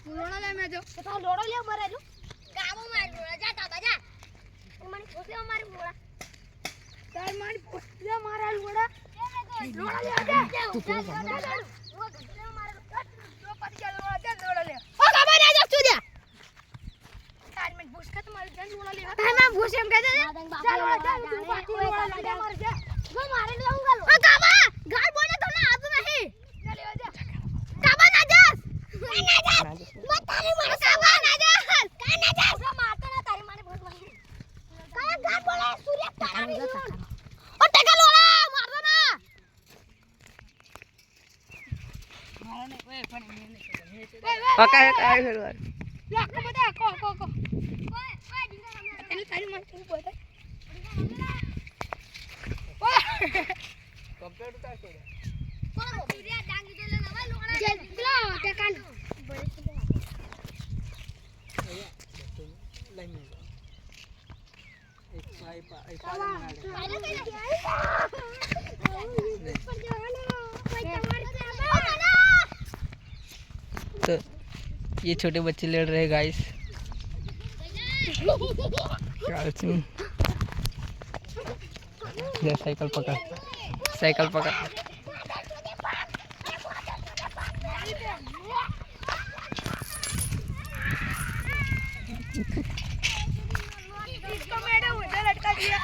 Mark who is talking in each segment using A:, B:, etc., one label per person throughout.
A: લોડા લે મે જો
B: તો લોડો લે મરે જો કામો માર લોડા જા તા બજા મને ખોસે મારી લોડા
A: તાર મારી પોસ્ટિયા મારા લોડા લોડા લે જા તું તો મારા જો પડી ગયા લોડા જા લોડા લે
B: ઓ કાબા ના જા સુદ્યા
A: તાર મે ભૂસ ખત મારી જાન લોડા લે
B: તાર માં ભૂસ એમ કહે દે
A: જા લોડા જા તું પાટી લોડા લે માર જા
B: જો મારે જાઉં ગાલો ઓ કાબા ગાલ બોલે તો ના આતું નહીં
A: જા લે જા
B: કાબા ના જાસ ના જાસ મત તારી માર કાબા ના જાસ કા ના જાસ જો મારતો ના તારી માને ભૂસ બની કા ગાલ બોલે સૂર્ય તારા ઓ ટકા લોડા મારતો ના
A: મારા ને ઓય પણ મે ને
C: પકા કાય ફેરવા
A: લા કો બતા કો
B: ઓય ડીંગા રમે
A: એને તારી માર તું બતા
C: કમ્પ્લીટ ઉતાર છો
B: કોણ સૂર્ય ડાંગી દે લે નવા લોડા જેટલો ટકા
C: લઈ મે એક પાઈ પાઈ तो ये छोटे बच्चे लड़ रहे गाइस ले साइकिल पकड़
A: इसको मैंने उधर लटका दिया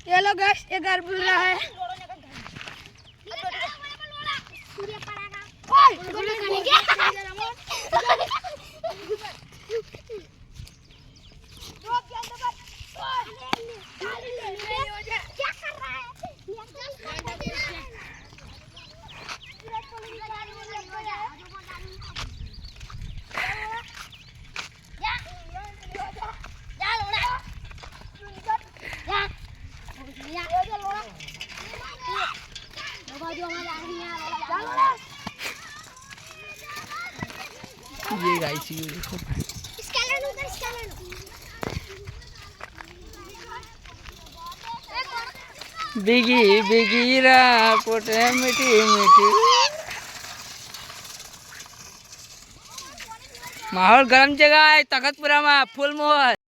A: ये लो गैस ये घर बुल रहा है ये गाइस ये देखो बिगी बिगीरा पोटे मीठी मीठी माहौल गरम जगह है तखतपुरा में फुल मोहर